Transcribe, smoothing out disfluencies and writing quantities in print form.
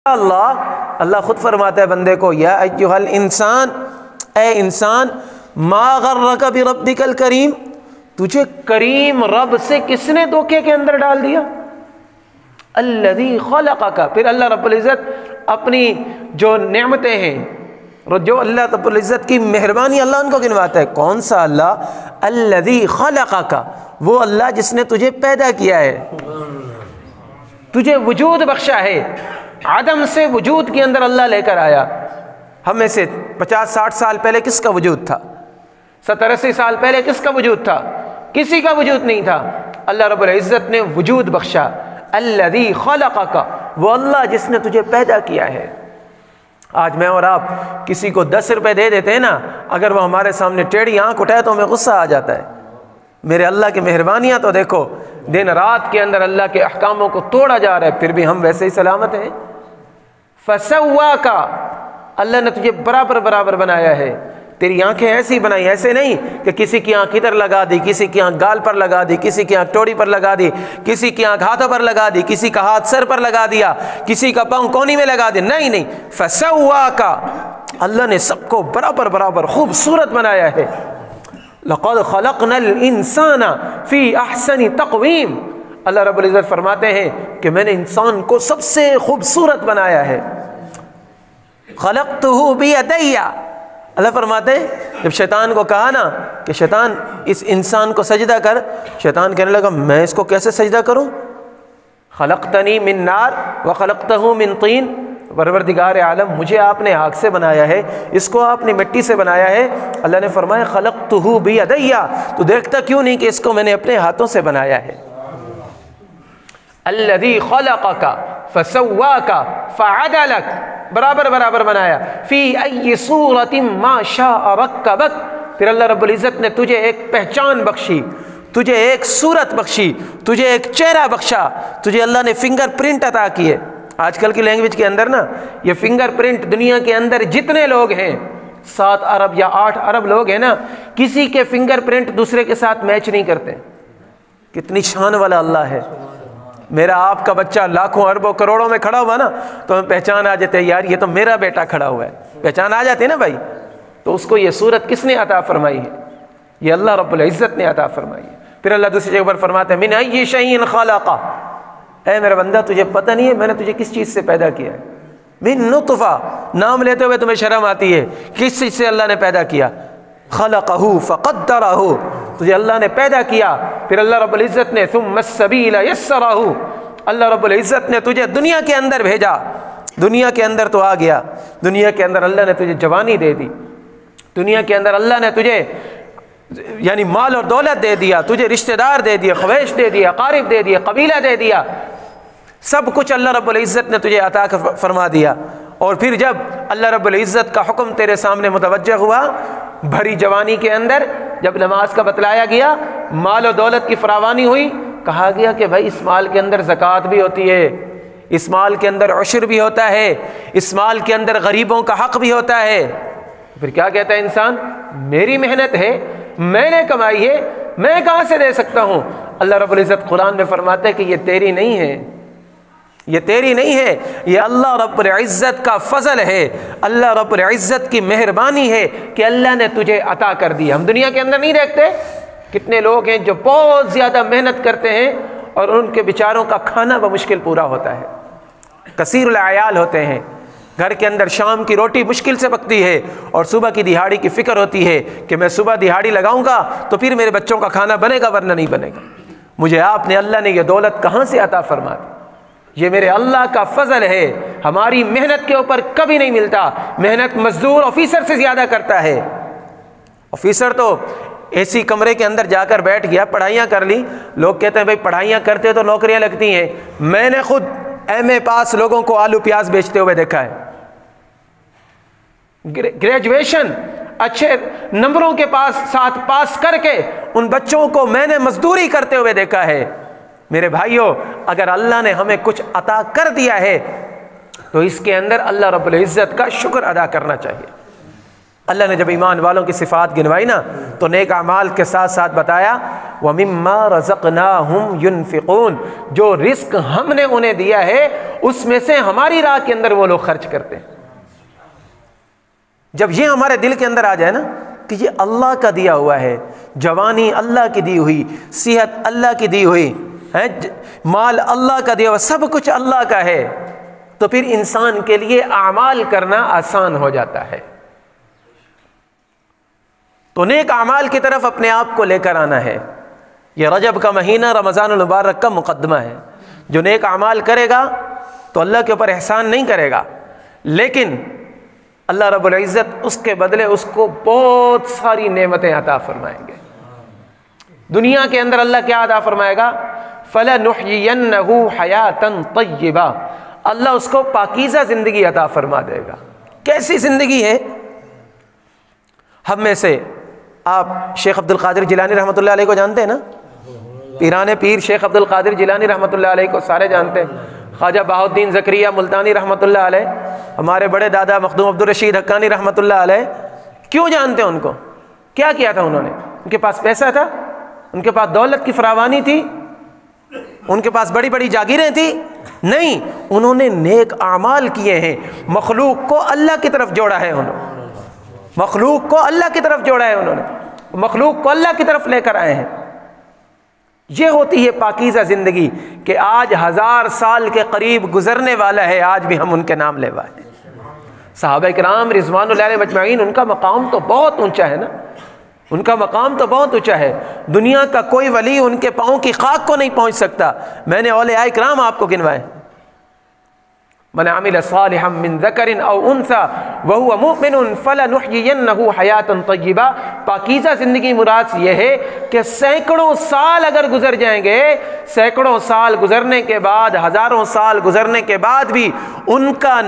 اللہ خود فرماتا ہے بندے کو، یا ایھا الانسان، اے انسان، ما غرک بربک الکریم، تجھے کریم رب سے کس نے دھوکے کے اندر ڈال دیا؟ الذی خلقک، پھر اللہ رب العزت اپنی جو نعمتیں ہیں، جو اللہ رب العزت کی مہربانی، اللہ ان کو گنواتا ہے۔ کون سا اللہ؟ الذی خلقک، وہ اللہ جس نے تجھے پیدا کیا ہے، تجھے وجود بخشا ہے، عدم سے وجود کے اندر اللہ لے کر آیا۔ ہم میں سے 50-60 سال پہلے کس کا وجود تھا؟ 70-80 سال پہلے کس کا وجود تھا؟ کسی کا وجود نہیں تھا۔ اللہ رب العزت نے وجود بخشا۔ الذی خلقک، وہ اللہ جس نے تجھے پیدا کیا ہے۔ آج میں اور آپ کسی کو 10 روپے دے دیتے ہیں نا، اگر وہ ہمارے سامنے ٹیڑھی آنکھ اٹھائے تو ہمیں غصہ آ جاتا ہے۔ میرے اللہ کی مہربانیاں تو دیکھو، دن رات کے اندر اللہ کے احکاموں کو توڑا جا رہا ہے، پھر بھی ہم ویسے ہی سلامت ہیں۔ فسواک، اللہ نے تجھے برابر برابر بنایا ہے۔ تیری آنکھیں ایسی بنائی، ایسے نہیں کہ کسی کی آنکھ ادھر لگا دی، کسی کی آنکھ گال پر لگا دی، کسی کی آنکھ ٹوڑی پر لگا دی، کسی کی آنکھ ہاتھوں پر لگا دی، کسی کا ہاتھ سر پر لگا دیا، کسی کا پاؤں کونی میں لگا دیا، نہیں، فسواک، اللہ نے سب کو برابر برابر خوبصورت بنایا ہے۔ لقد خلقنا الانسان فی احسن تقویم، اللہ رب العزت فرماتے ہیں کہ میں نے انسان کو سب سے خوبصورت بنایا ہے۔ خلقتہ بیدی، اللہ فرماتے ہیں جب شیطان کو کہا نا کہ شیطان اس انسان کو سجدہ کر، شیطان کہنے لگا میں اس کو کیسے سجدہ کروں؟ خلقتنی من نار وخلقتہ من طین، پروردگار عالم مجھے آپ نے آگ سے بنایا ہے، اس کو آپ نے مٹی سے بنایا ہے۔ اللہ نے فرمایا خلقتہ بیدی، تو دیکھتا کیوں نہیں کہ اس کو میں نے اپنے ہاتھوں سے بنایا ہے۔ الذی خلقک فسواک فعدلک، برابر برابر بنایا۔ فی ای صورت ما شاء رکبک، پھر اللہ رب العزت نے تجھے ایک پہچان بخشی، تجھے ایک صورت بخشی، تجھے ایک چہرہ بخشا، تجھے اللہ نے فنگر پرنٹ عطا کیے۔ آج کل کی لینگویج کے اندر نا یہ فنگر پرنٹ، دنیا کے اندر جتنے لوگ ہیں 7 ارب یا 8 ارب لوگ ہیں نا، کسی کے فنگر پرنٹ دوسرے کے ساتھ میچ نہیں کرتے۔ کتنی شان والا اللہ ہے۔ میرا آپ کا بچہ لاکھوں اربوں کروڑوں میں کھڑا ہوا نا تو ہمیں پہچان آ جاتے ہیں، یار یہ تو میرا بیٹا کھڑا ہوا ہے، پہچان آ جاتی ہے نا بھائی۔ تو اس کو یہ صورت کس نے عطا فرمائی ہے؟ یہ اللہ رب العزت نے عطا فرمائی ہے۔ پھر اللہ دوسری جگہ پر فرماتے ہیں من ای شیء خلقہ، اے میرا بندہ تجھے پتہ نہیں ہے میں نے تجھے کس چیز سے پیدا کیا ہے؟ من نطفہ، نام لیتے ہوئے تمہیں شرم آتی ہے، کس چیز سے اللہ نے پیدا کیا؟ خلقہ فقدرہ، تجھے اللہ نے پیدا کیا۔ پھر اللہ رب العزت نے ثم السبیل یسرہ، اللہ رب العزت نے تجھے دنیا کے اندر بھیجا، دنیا کے اندر تو آ گیا، دنیا کے اندر اللہ نے تجھے جوانی دے دی، دنیا کے اندر اللہ نے تجھے یعنی مال اور دولت دے دیا، تجھے رشتہ دار دے دیا، خویش دے دیا، قارب دے دیا، قبیلہ دے دیا، سب کچھ اللہ رب العزت نے تجھے عطا فرما دیا۔ اور پھر جب اللہ رب العزت کا حکم تیرے سامنے متوجہ ہوا، بھری جوانی کے اندر جب نماز کا بتلایا گیا، مال و دولت کی فراوانی ہوئی، کہا گیا کہ بھائی اس مال کے اندر زکوٰۃ بھی ہوتی ہے، اس مال کے اندر عشر بھی ہوتا ہے، اس مال کے اندر غریبوں کا حق بھی ہوتا ہے۔ پھر کیا کہتا ہے انسان؟ میری محنت ہے، میں نے کمائی ہے، میں کہاں سے دے سکتا ہوں؟ اللہ رب العزت قرآن میں فرماتا ہے کہ یہ تیری نہیں ہے، یہ تیری نہیں ہے، یہ اللہ رب العزت کا فضل ہے، اللہ رب العزت کی مہربانی ہے کہ اللہ نے تجھے عطا کر دی۔ ہم دنیا کے اندر نہیں دیکھتے کتنے لوگ ہیں جو بہت زیادہ محنت کرتے ہیں اور ان کے بیچاروں کا کھانا بمشکل پورا ہوتا ہے، کثیر العیال ہوتے ہیں، گھر کے اندر شام کی روٹی مشکل سے پکتی ہے اور صبح کی دہاڑی کی فکر ہوتی ہے کہ میں صبح دہاڑی لگاؤں گا تو پھر میرے بچوں کا کھانا بنے گا ورنہ نہیں بنے گا۔ مجھے آپ نے اللہ نے یہ دولت کہاں سے عطا فرما دی؟ یہ میرے اللہ کا فضل ہے، ہماری محنت کے اوپر کبھی نہیں ملتا۔ محنت مزدور آفیسر سے زیادہ کرتا ہے۔ آفیسر تو اے سی کمرے کے اندر جا کر بیٹھ گیا، پڑھائیاں کر لی، لوگ کہتے ہیں بھائی پڑھائیاں کرتے تو نوکریاں لگتی ہیں۔ میں نے خود ایم اے پاس لوگوں کو آلو پیاز بیچتے ہوئے دیکھا ہے، گریجویشن اچھے نمبروں کے ساتھ پاس کر کے ان بچوں کو میں نے مزدوری کرتے ہوئے دیکھا ہے۔ میرے بھائیوں، اگر اللہ نے ہمیں کچھ عطا کر دیا ہے تو اس کے اندر اللہ رب العزت کا شکر ادا کرنا چاہیے۔ اللہ نے جب ایمان والوں کی صفات گنوائی نا تو نیک اعمال کے ساتھ ساتھ بتایا وَمِمَّا رَزَقْنَاهُمْ يُنْفِقُونَ، جو رزق ہم نے انہیں دیا ہے اس میں سے ہماری راہ کے اندر وہ لوگ خرچ کرتے ہیں۔ جب یہ ہمارے دل کے اندر آ جائے نا کہ یہ اللہ کا دیا ہوا ہے، جوانی اللہ کی دی ہوئی، صحت اللہ کی دی ہوئی ہے، مال اللہ کا دیا ہوا، سب کچھ اللہ کا ہے، تو پھر انسان کے لیے اعمال کرنا آسان ہو جاتا ہے۔ تو نیک اعمال کی طرف اپنے آپ کو لے کر آنا ہے۔ یہ رجب کا مہینہ رمضان المبارک کا مقدمہ ہے۔ جو نیک اعمال کرے گا تو اللہ کے اوپر احسان نہیں کرے گا، لیکن اللہ رب العزت اس کے بدلے اس کو بہت ساری نعمتیں عطا فرمائیں گے۔ دنیا کے اندر اللہ کیا عطا فرمائے گا؟ فَلَنُحْيِيَنَّهُ حَيَاةً طَيِّبَةً، اللہ اس کو پاکیزہ زندگی عطا فرما دے گا۔ کیسی زندگی ہے؟ ہم میں سے آپ شیخ عبد القادر جیلانی رحمۃ اللہ علیہ کو جانتے ہیں نا؟ پیران پیر شیخ عبد القادر جیلانی رحمۃ اللہ علیہ کو سارے جانتے ہیں۔ خواجہ بہاؤالدین زکریہ ملتانی رحمۃ اللہ علیہ، ہمارے بڑے دادا مخدوم عبدالرشید حقانی رحمۃ اللہ علیہ، کیوں جانتے ہیں ان کو؟ کیا کیا تھا انہوں نے؟ ان کے پاس پیسہ تھا، ان کے پاس دولت کی فراوانی تھی، ان کے پاس بڑی بڑی جاگیریں تھیں؟ نہیں، انہوں نے نیک اعمال کیے ہیں، مخلوق کو اللہ کی طرف جوڑا ہے، انہوں نے مخلوق کو اللہ کی طرف جوڑا ہے، انہوں نے مخلوق کو اللہ کی طرف لے کر آئے ہیں۔ یہ ہوتی ہے پاکیزہ زندگی کہ آج 1000 سال کے قریب گزرنے والا ہے، آج بھی ہم ان کے نام لیوا ہیں۔ صحابہ کرام رضوان اللہ علیہ مجمعین، ان کا مقام تو بہت اونچا ہے نا، ان کا مقام تو بہت اونچا ہے، دنیا کا کوئی ولی ان کے پاؤں کی خاک کو نہیں پہنچ سکتا۔ میں نے اولیاء کرام آپ کو گنوائے، من عمل صالحا من ذکر او انثى وهو مؤمن فلنحيينه حیاة طیبہ۔ پاکیزہ زندگی مراد یہ ہے کہ سینکڑوں سال اگر گزر جائیں گے، سینکڑوں سال گزرنے کے بعد، ہزاروں سال گزرنے کے بعد بھی ان کا